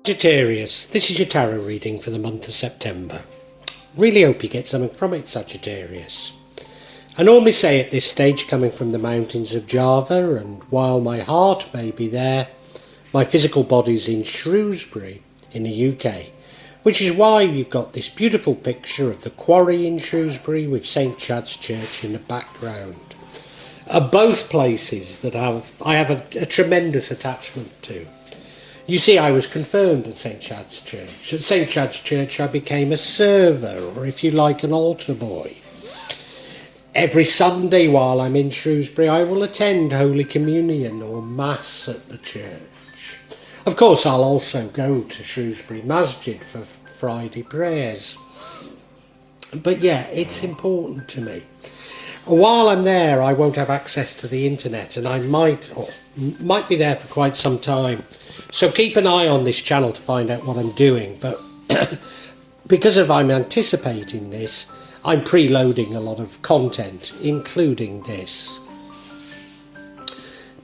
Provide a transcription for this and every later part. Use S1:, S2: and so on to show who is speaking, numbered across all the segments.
S1: Sagittarius, this is your tarot reading for the month of September. Really hope you get something from it, Sagittarius. I normally say at this stage, coming from the mountains of Java, and while my heart may be there, my physical body's in Shrewsbury in the UK, which is why you've got this beautiful picture of the quarry in Shrewsbury with St Chad's Church in the background. Both places that I have a tremendous attachment to. You see, I was confirmed at St Chad's Church. At St Chad's Church I became a server, or if you like, an altar boy. Every Sunday while I'm in Shrewsbury I will attend Holy Communion or Mass at the church. Of course I'll also go to Shrewsbury Masjid for Friday prayers. But yeah, it's important to me. While I'm there I won't have access to the internet, and I might be there for quite some time. So keep an eye on this channel to find out what I'm doing, but because I'm anticipating this, I'm preloading a lot of content, including this.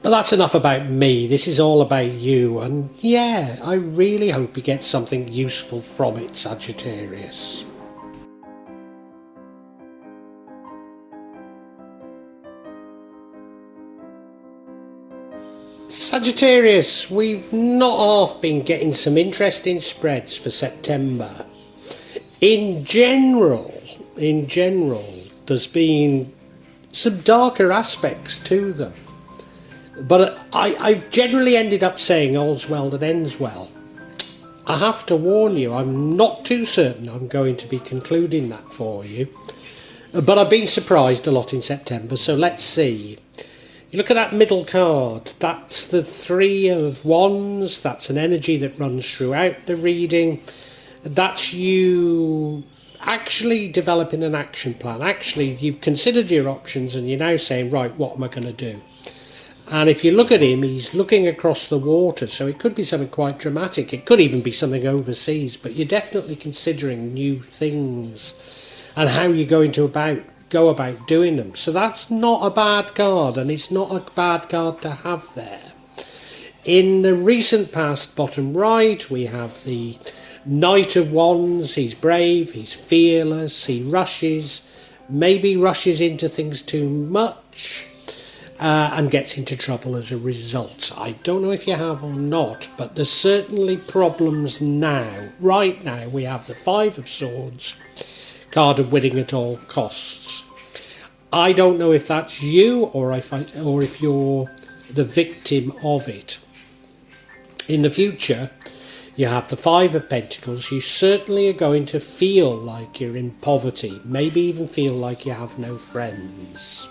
S1: But that's enough about me. This is all about you, and yeah, I really hope you get something useful from it, Sagittarius. Sagittarius, we've not half been getting some interesting spreads for September. In general, there's been some darker aspects to them. But I've generally ended up saying all's well that ends well. I have to warn you, I'm not too certain I'm going to be concluding that for you. But I've been surprised a lot in September, so let's see. You look at that middle card, that's the Three of Wands, that's an energy that runs throughout the reading. That's you actually developing an action plan. Actually, you've considered your options and you're now saying, right, what am I going to do? And if you look at him, he's looking across the water, so it could be something quite dramatic. It could even be something overseas, but you're definitely considering new things and how you're going to go about doing them. So that's not a bad card, and it's not a bad card to have there. In the recent past, bottom right, we have the Knight of Wands. He's brave, he's fearless, he maybe rushes into things too much, and gets into trouble as a result. I don't know if you have or not, but there's certainly problems now. Right now we have the Five of Swords, card of winning at all costs. I don't know if that's you or if you're the victim of it. In the future, you have the Five of Pentacles. You certainly are going to feel like you're in poverty, maybe even feel like you have no friends.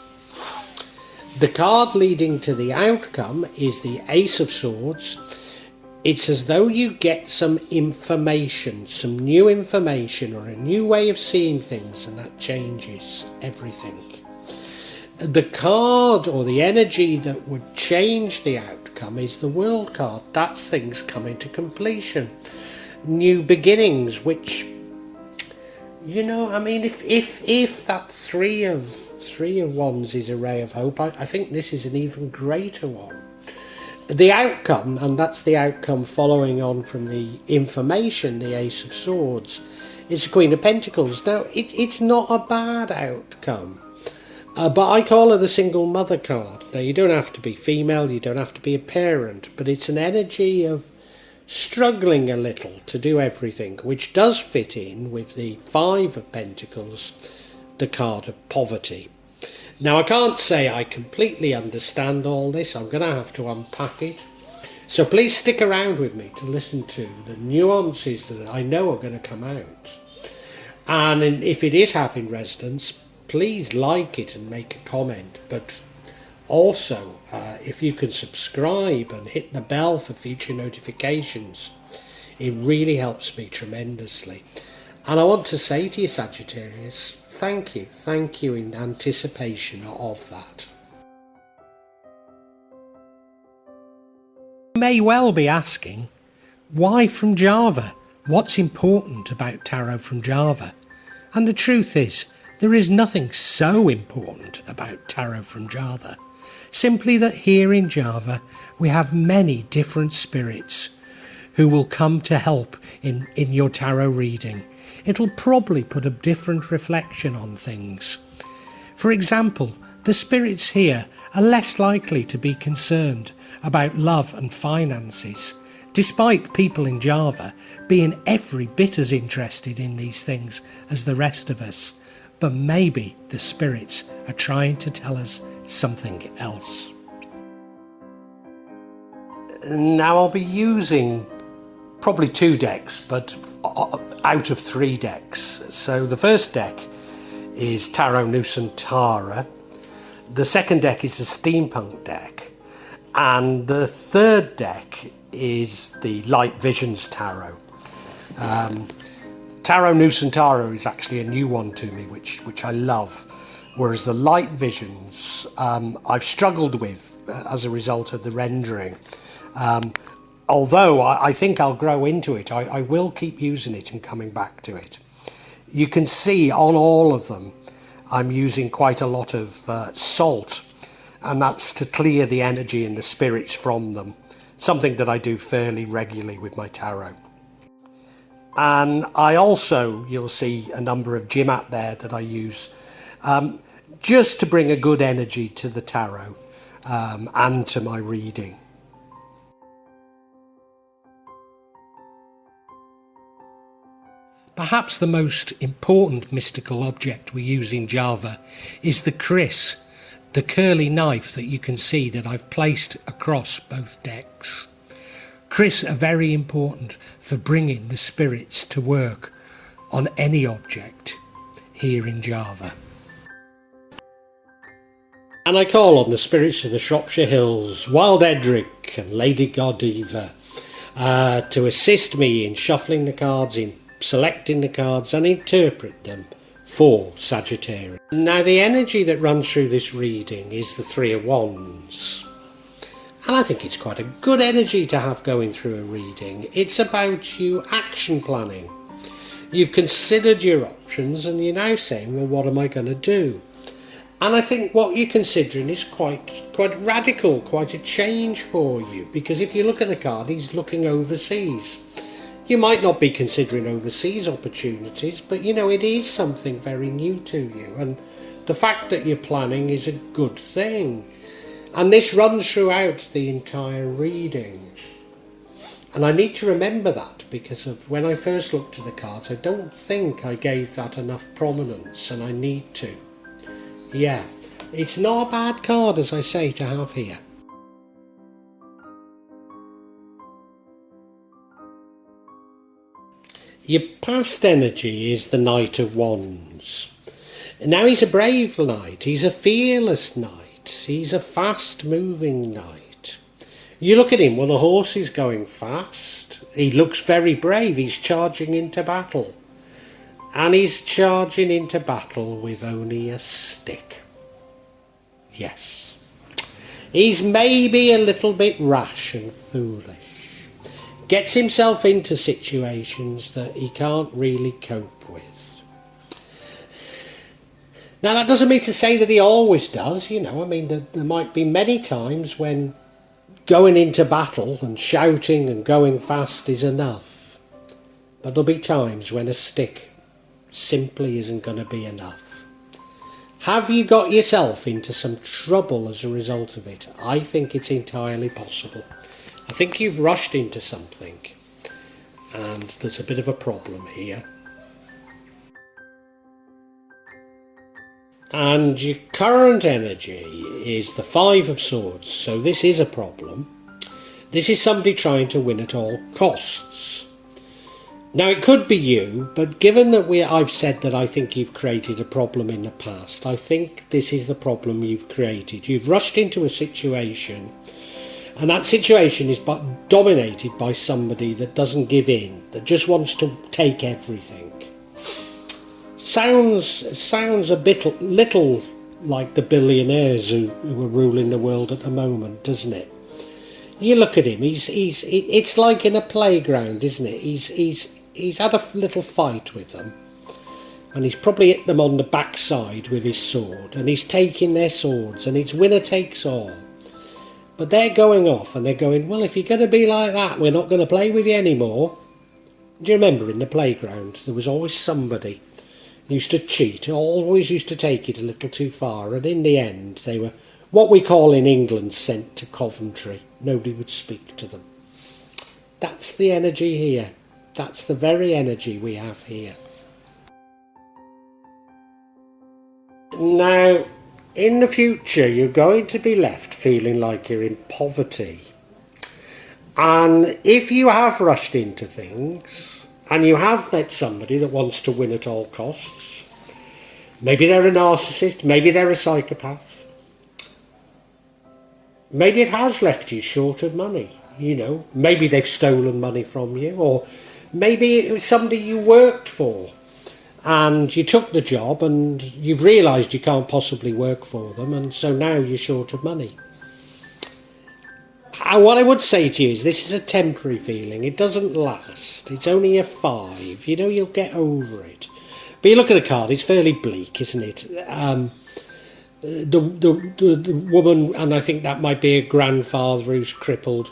S1: The card leading to the outcome is the Ace of Swords. It's as though you get some information, some new information or a new way of seeing things, and that changes everything. The card or the energy that would change the outcome is the World card. That's things coming to completion. New beginnings, which, you know, I mean, if that Three of Wands is a ray of hope, I think this is an even greater one. The outcome, and that's the outcome following on from the information, the Ace of Swords, is the Queen of Pentacles. Now, it's not a bad outcome, but I call her the single mother card. Now, you don't have to be female, you don't have to be a parent, but it's an energy of struggling a little to do everything, which does fit in with the Five of Pentacles, the card of poverty. Now, I can't say I completely understand all this. I'm going to have to unpack it. So please stick around with me to listen to the nuances that I know are going to come out. And if it is having resonance, please like it and make a comment. But also, if you can subscribe and hit the bell for future notifications, it really helps me tremendously. And I want to say to you, Sagittarius, thank you in anticipation of that. You may well be asking, why from Java? What's important about tarot from Java? And the truth is, there is nothing so important about tarot from Java. Simply that here in Java we have many different spirits who will come to help in your tarot reading. It'll probably put a different reflection on things. For example, the spirits here are less likely to be concerned about love and finances, despite people in Java being every bit as interested in these things as the rest of us. But maybe the spirits are trying to tell us something else. Now I'll be using probably 2 decks, but out of 3 decks. So the first deck is Tarot Nusantara, the second deck is the Steampunk deck, and the third deck is the Light Visions Tarot. Tarot Nusantara is actually a new one to me, which I love, whereas the Light Visions I've struggled with as a result of the rendering. Although I think I'll grow into it, I will keep using it and coming back to it. You can see on all of them I'm using quite a lot of salt, and that's to clear the energy and the spirits from them, something that I do fairly regularly with my tarot. And I also, you'll see a number of Jimat there that I use just to bring a good energy to the tarot and to my reading. Perhaps the most important mystical object we use in Java is the kris, the curly knife that you can see that I've placed across both decks. Kris are very important for bringing the spirits to work on any object here in Java. And I call on the spirits of the Shropshire Hills, Wild Edric and Lady Godiva to assist me in shuffling the cards, in selecting the cards and interpret them for Sagittarius. Now the energy that runs through this reading is the Three of Wands. And I think it's quite a good energy to have going through a reading. It's about you action planning. You've considered your options and you're now saying, well, what am I going to do? And I think what you're considering is quite radical, quite a change for you. Because if you look at the card, he's looking overseas. You might not be considering overseas opportunities, but you know, it is something very new to you. And the fact that you're planning is a good thing. And this runs throughout the entire reading. And I need to remember that because of when I first looked at the cards, I don't think I gave that enough prominence, and I need to. Yeah, it's not a bad card, as I say, to have here. Your past energy is the Knight of Wands. Now he's a brave knight, he's a fearless knight, he's a fast moving knight. You look at him, well, the horse is going fast, he looks very brave, he's charging into battle. And he's charging into battle with only a stick. Yes. He's maybe a little bit rash and foolish. Gets himself into situations that he can't really cope with. Now that doesn't mean to say that he always does, you know, I mean there might be many times when going into battle and shouting and going fast is enough. But there'll be times when a stick simply isn't going to be enough. Have you got yourself into some trouble as a result of it? I think it's entirely possible. I think you've rushed into something and there's a bit of a problem here. And your current energy is the Five of Swords, so this is a problem. This is somebody trying to win at all costs. Now it could be you, but given that I've said that I think you've created a problem in the past, I think this is the problem you've created. You've rushed into a situation, and that situation is dominated by somebody that doesn't give in, that just wants to take everything. Sounds a little like the billionaires who are ruling the world at the moment, doesn't it? You look at him, it's like in a playground, isn't it? He's had a little fight with them, and he's probably hit them on the backside with his sword, and he's taking their swords, and it's winner takes all. But they're going off and they're going, well, if you're going to be like that, we're not going to play with you anymore. Do you remember in the playground, there was always somebody who used to cheat, always used to take it a little too far, and in the end they were what we call in England sent to Coventry. Nobody would speak to them. That's the energy here. That's the very energy we have here. Now, in the future, you're going to be left feeling like you're in poverty. And if you have rushed into things, and you have met somebody that wants to win at all costs, maybe they're a narcissist, maybe they're a psychopath, maybe it has left you short of money, maybe they've stolen money from you, or maybe it was somebody you worked for and you took the job and you've realised you can't possibly work for them, and so now you're short of money. What I would say to you is this is a temporary feeling. It doesn't last. It's only a 5. You'll get over it. But you look at the card, it's fairly bleak, isn't it? The woman, and I think that might be a grandfather who's crippled.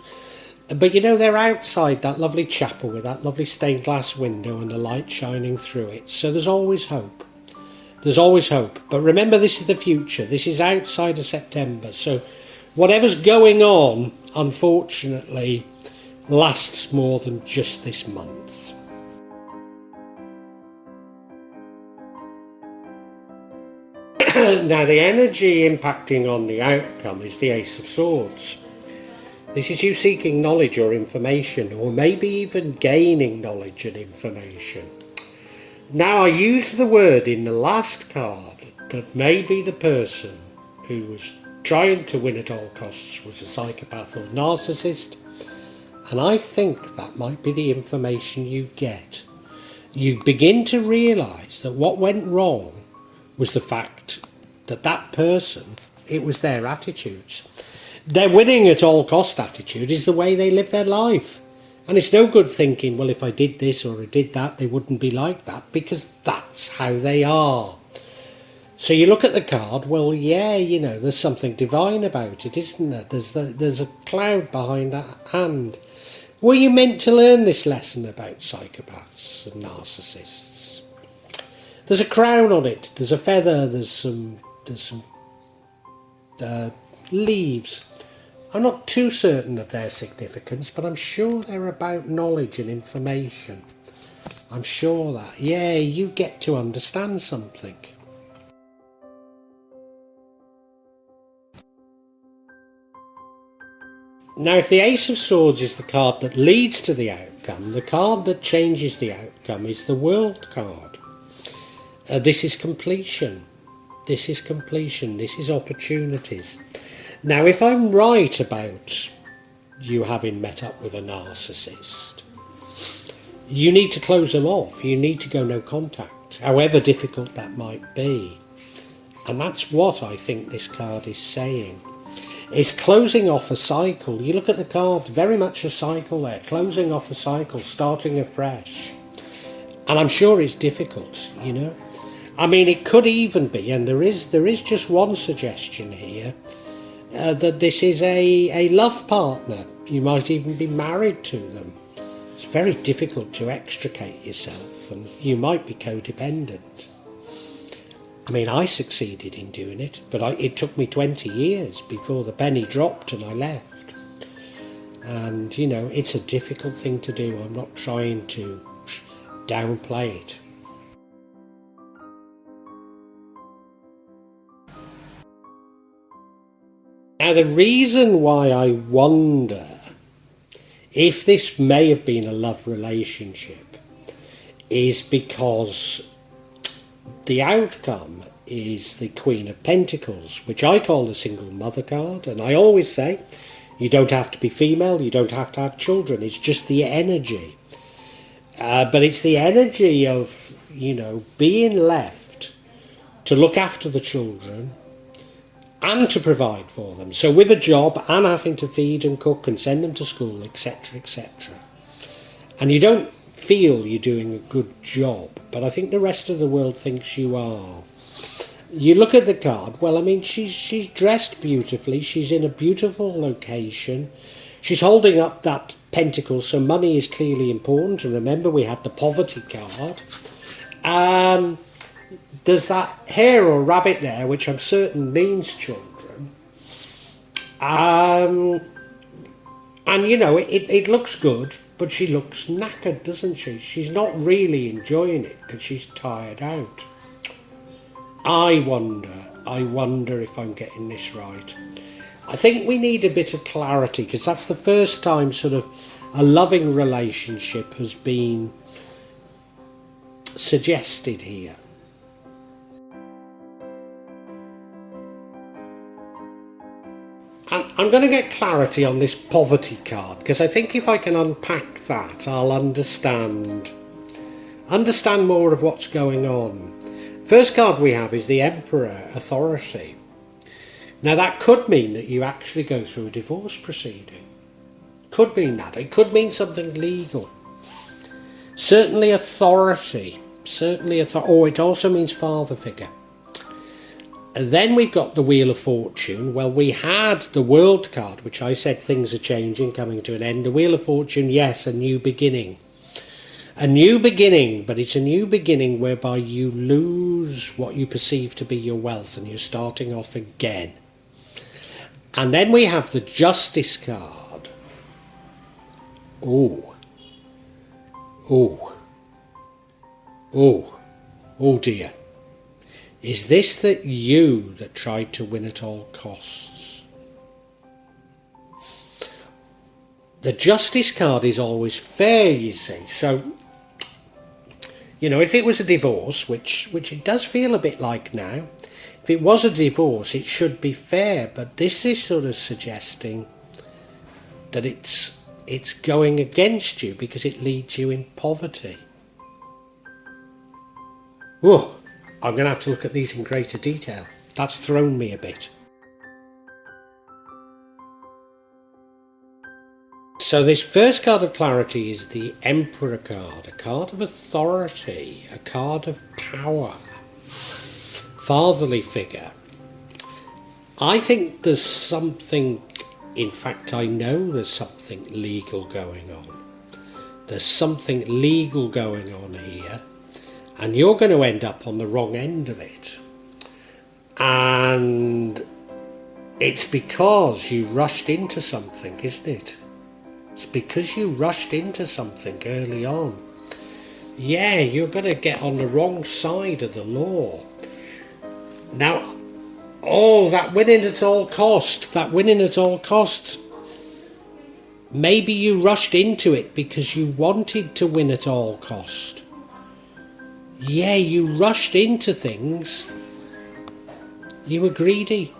S1: But they're outside that lovely chapel with that lovely stained glass window and the light shining through it. So there's always hope. There's always hope. But remember, this is the future. This is outside of September. So whatever's going on, unfortunately, lasts more than just this month. Now, the energy impacting on the outcome is the Ace of Swords. This is you seeking knowledge or information, or maybe even gaining knowledge and information. Now, I use the word in the last card that maybe the person who was trying to win at all costs was a psychopath or narcissist, and I think that might be the information you get. You begin to realise that what went wrong was the fact that that person, it was their attitudes. Their winning at all cost attitude is the way they live their life. And it's no good thinking, well, if I did this or I did that, they wouldn't be like that, because that's how they are. So you look at the card, well, yeah, there's something divine about it, isn't there? There's a cloud behind that hand. Were you meant to learn this lesson about psychopaths and narcissists? There's a crown on it, there's a feather, there's some leaves. I'm not too certain of their significance, but I'm sure they're about knowledge and information. I'm sure that, yeah, you get to understand something. Now, if the Ace of Swords is the card that leads to the outcome, the card that changes the outcome is the World card. This is completion. This is completion. This is opportunities. Now, if I'm right about you having met up with a narcissist, you need to close them off. You need to go no contact, however difficult that might be. And that's what I think this card is saying. It's closing off a cycle. You look at the card, very much a cycle there. Closing off a cycle, starting afresh. And I'm sure it's difficult, I mean, it could even be, and there is just one suggestion here, that this is a love partner. You might even be married to them. It's very difficult to extricate yourself, and you might be codependent. I mean, I succeeded in doing it, but it took me 20 years before the penny dropped and I left. And, it's a difficult thing to do. I'm not trying to downplay it. Now, the reason why I wonder if this may have been a love relationship is because the outcome is the Queen of Pentacles, which I call the single mother card. And I always say, you don't have to be female, you don't have to have children, it's just the energy. But it's the energy of, being left to look after the children and to provide for them. So with a job and having to feed and cook and send them to school, etc., etc. And you don't feel you're doing a good job, but I think the rest of the world thinks you are. You look at the card, well, I mean, she's dressed beautifully, she's in a beautiful location, she's holding up that pentacle, so money is clearly important. And remember, we had the poverty card. There's that hare or rabbit there, which I'm certain means children. And you know, it looks good, but she looks knackered, doesn't she? She's not really enjoying it because she's tired out. I wonder if I'm getting this right. I think we need a bit of clarity, because that's the first time sort of a loving relationship has been suggested here. And I'm going to get clarity on this poverty card, because I think if I can unpack that, I'll understand more of what's going on. First card we have is the Emperor, authority. Now that could mean that you actually go through a divorce proceeding. Could mean that. It could mean something legal. Certainly authority. Or it also means father figure. And then we've got the Wheel of Fortune. Well, we had the World card, which I said things are changing, coming to an end. The Wheel of Fortune, yes, a new beginning. A new beginning, but it's a new beginning whereby you lose what you perceive to be your wealth and you're starting off again. And then we have the Justice card. Oh dear. Is this that you that tried to win at all costs? The Justice card is always fair, you see. So, you know, if it was a divorce, which it does feel a bit like now, if it was a divorce, it should be fair. But this is sort of suggesting that it's going against you because it leads you in poverty. Whoa, I'm going to have to look at these in greater detail. That's thrown me a bit. So this first card of clarity is the Emperor card, a card of authority, a card of power, fatherly figure. I think there's something, in fact I know there's something legal going on. There's something legal going on here, and you're going to end up on the wrong end of it. And it's because you rushed into something, isn't it? It's because you rushed into something early on. Yeah, you're going to get on the wrong side of the law. Now, that winning at all cost, maybe you rushed into it because you wanted to win at all cost. Yeah, you rushed into things. You were greedy.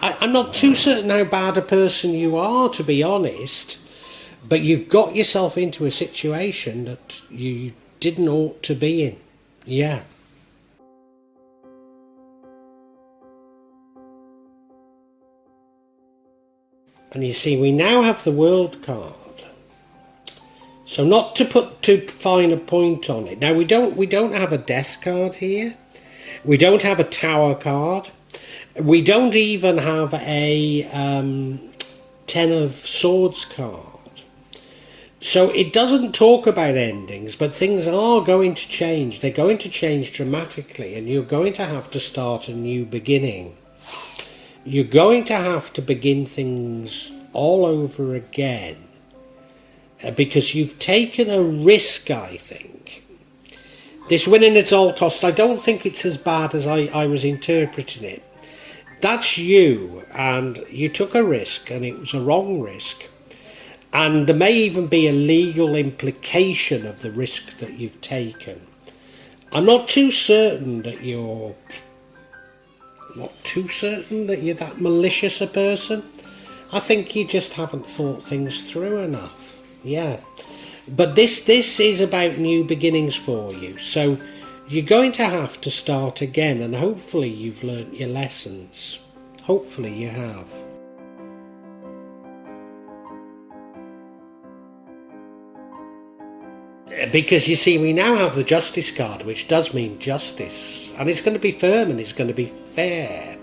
S1: I'm not too certain how bad a person you are, to be honest, but you've got yourself into a situation that you didn't ought to be in. Yeah. And you see, we now have the World card. So not to put too fine a point on it. Now we don't have a Death card here. We don't have a Tower card. We don't even have a Ten of Swords card. So it doesn't talk about endings, but things are going to change. They're going to change dramatically, and you're going to have to start a new beginning. You're going to have to begin things all over again, because you've taken a risk, I think. This winning at all costs, I don't think it's as bad as I was interpreting it. That's you, and you took a risk, and it was a wrong risk. And there may even be a legal implication of the risk that you've taken. I'm not too certain that you're that malicious a person. I think you just haven't thought things through enough. Yeah. But this is about new beginnings for you. So you're going to have to start again, and hopefully you've learnt your lessons. Hopefully you have. Because you see, we now have the Justice card, which does mean justice, and it's going to be firm and it's going to be fair.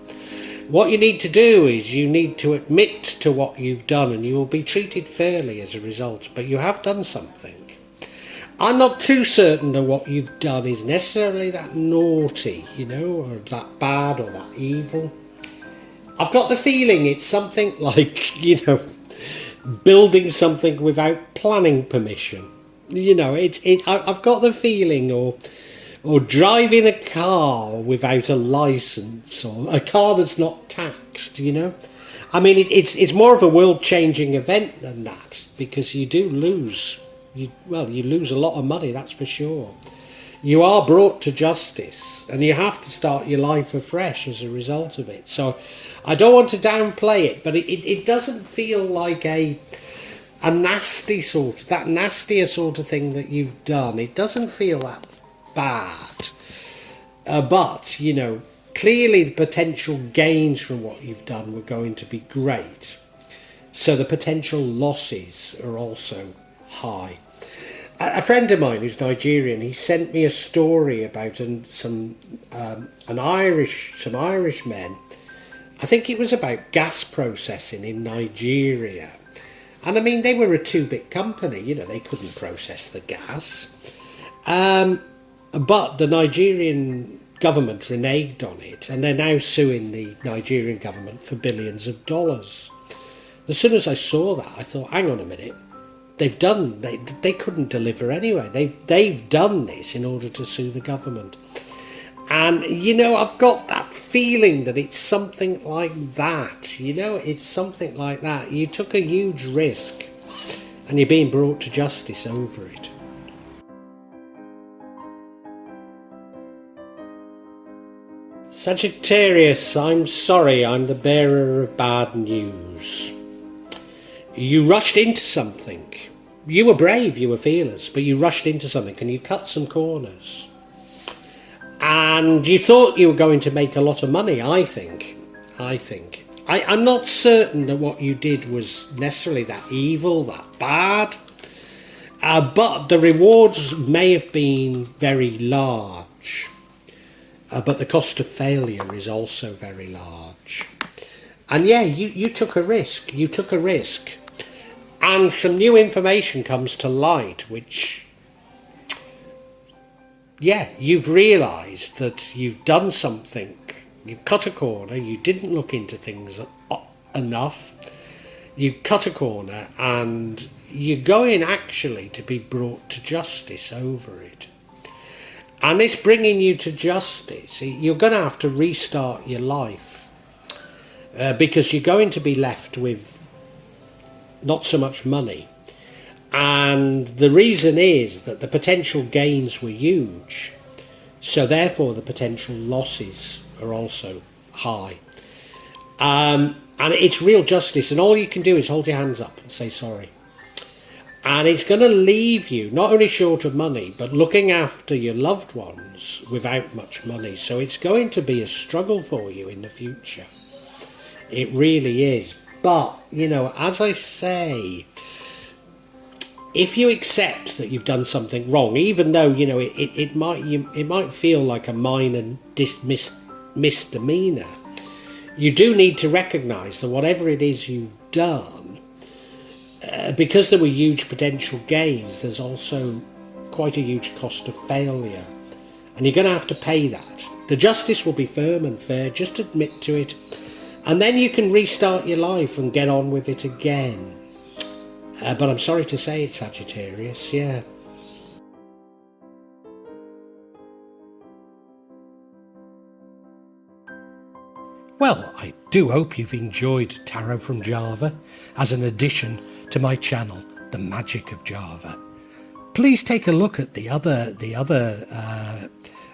S1: What you need to do is you need to admit to what you've done, and you will be treated fairly as a result, but you have done something. I'm not too certain that what you've done is necessarily that naughty, or that bad or that evil. I've got the feeling it's something like, building something without planning permission. I've got the feeling, or driving a car without a license, or a car that's not taxed. I mean, it's more of a world-changing event than that, because you do lose. You lose a lot of money, that's for sure. You are brought to justice, and you have to start your life afresh as a result of it. So I don't want to downplay it, but it doesn't feel like a nastier sort of thing that you've done. It doesn't feel that bad. But, clearly the potential gains from what you've done were going to be great. So the potential losses are also high. A friend of mine who's Nigerian, he sent me a story about some Irish men. I think it was about gas processing in Nigeria. And I mean, they were a 2-bit company, they couldn't process the gas. But the Nigerian government reneged on it, and they're now suing the Nigerian government for billions of dollars. As soon as I saw that, I thought, hang on a minute. They couldn't deliver anyway. They've done this in order to sue the government. And, I've got that feeling that it's something like that. It's something like that. You took a huge risk and you're being brought to justice over it. Sagittarius, I'm sorry, I'm the bearer of bad news. You rushed into something. You were brave, you were fearless, but you rushed into something and you cut some corners. And you thought you were going to make a lot of money, I think. I'm not certain that what you did was necessarily that evil, that bad. But the rewards may have been very large. But the cost of failure is also very large. And yeah, you took a risk. And some new information comes to light, which, you've realised that you've done something. You've cut a corner. You didn't look into things enough. You cut a corner, and you're going actually to be brought to justice over it. And it's bringing you to justice. You're going to have to restart your life because you're going to be left with not so much money. And the reason is that the potential gains were huge. So therefore the potential losses are also high. And it's real justice. And all you can do is hold your hands up and say sorry. And it's going to leave you not only short of money, but looking after your loved ones without much money. So it's going to be a struggle for you in the future. It really is. But, as I say, if you accept that you've done something wrong, even though, it might feel like a minor misdemeanor, you do need to recognise that whatever it is you've done, because there were huge potential gains, there's also quite a huge cost of failure. And you're going to have to pay that. The justice will be firm and fair, just admit to it. And then you can restart your life and get on with it again. But I'm sorry to say it, Sagittarius, yeah. Well, I do hope you've enjoyed Tarot from Java as an addition to my channel, The Magic of Java. Please take a look at the other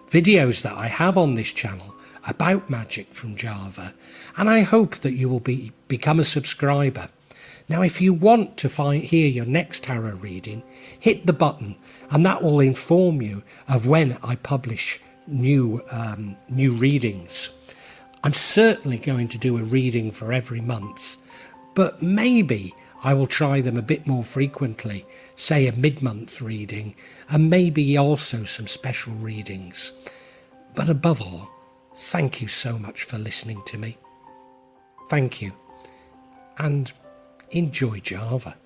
S1: videos that I have on this channel about magic from Java, and I hope that you will become a subscriber. Now, if you want to hear your next tarot reading, hit the button, and that will inform you of when I publish new readings. I'm certainly going to do a reading for every month, but maybe I will try them a bit more frequently, say a mid-month reading, and maybe also some special readings. But above all, thank you so much for listening to me. Thank you, and enjoy Java.